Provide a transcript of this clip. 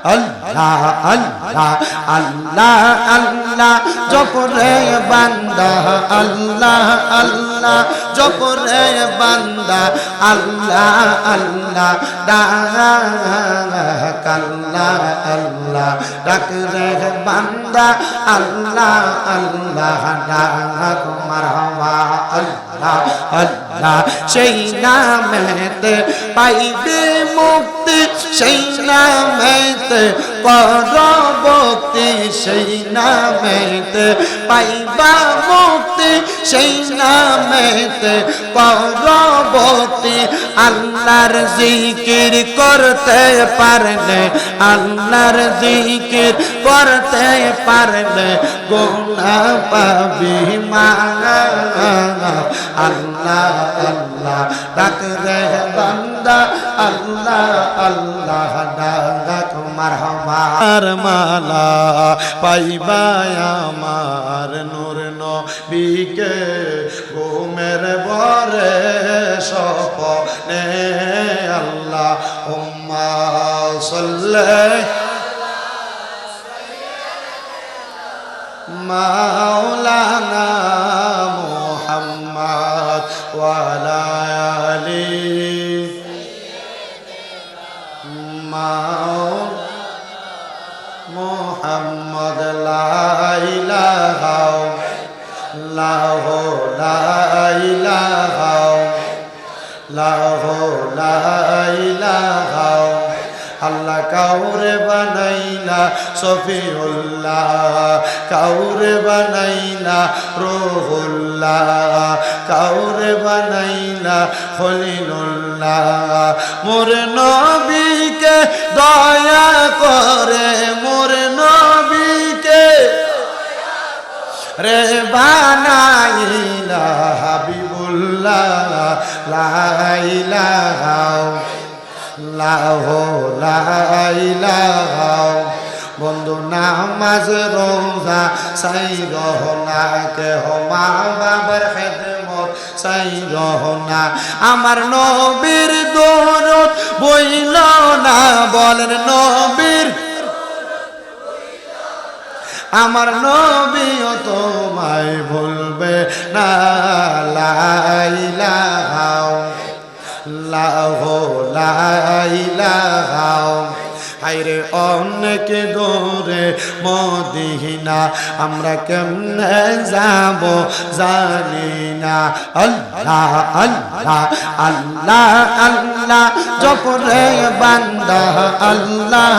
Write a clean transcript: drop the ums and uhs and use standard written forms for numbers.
আল্লাহ আল্লাহ আল্লাহ আল্লাহ জপরে বান্দা আল্লাহ আল্লাহ জপরে বান্দা আল্লাহ আল্লাহ ডাক আল্লাহ আল্লাহ ডাক রে বান্দা আল্লাহ আল্লাহ ডাক মারহাবা আল্লাহ আল্লাহ সেই নামেতে পাইবে মুক্তি সেই নামেতে পরবর্তী সেই নামেতে পাইবা মুক্তি সেই নামেতে পরবর্তী আল্লাহর জিকির করতে পারলে আল্লাহর জিকির করতে পারলে গুনাহ পাবি মাফ আল্লাহ আল্লাহ ডাক রে বান্দা আল্লাহ আল্লাহ ডাক মারহাবা মালা পাইবা আমার নূর নবীকে ঘুমের ভরে স্বপ্নে আল্লাহুম্মা সাল্লি মাওলানা মুহাম্মদ ওয়া আলা আলি মুহাম্মদ লা ইলাহা ইল্লাল্লাহ লা ইলাহা ইল্লাল্লাহ লা ইলাহা আল্লাহ কাউরে বানাইনা সফিউল্লাহ কাউরে বানাইনা রূহুল্লাহ কাউরে বানাইনা খলিলুল্লাহ মোর নবীকে দয়া করে মোর নবীকে রে বানাইলা হাবিবুল্লাহ লা ইলাহা লা ইলাহা বন্ধু নামাজ রোজা সাই রহনা কে হো মা বাবার খেদমত সাই রহনা আমার নবীর দরুদ বইল না বলেন নবীর আমার নবীও তোমায় ভুলবে না লা ইলাহা লা ইলাহা হায়রে অনেক দূরে মদিনা আমরা কেমনে যাব জানি না আল্লাহ আল্লাহ আল্লাহ আল্লাহ জপরে বান্দা আল্লাহ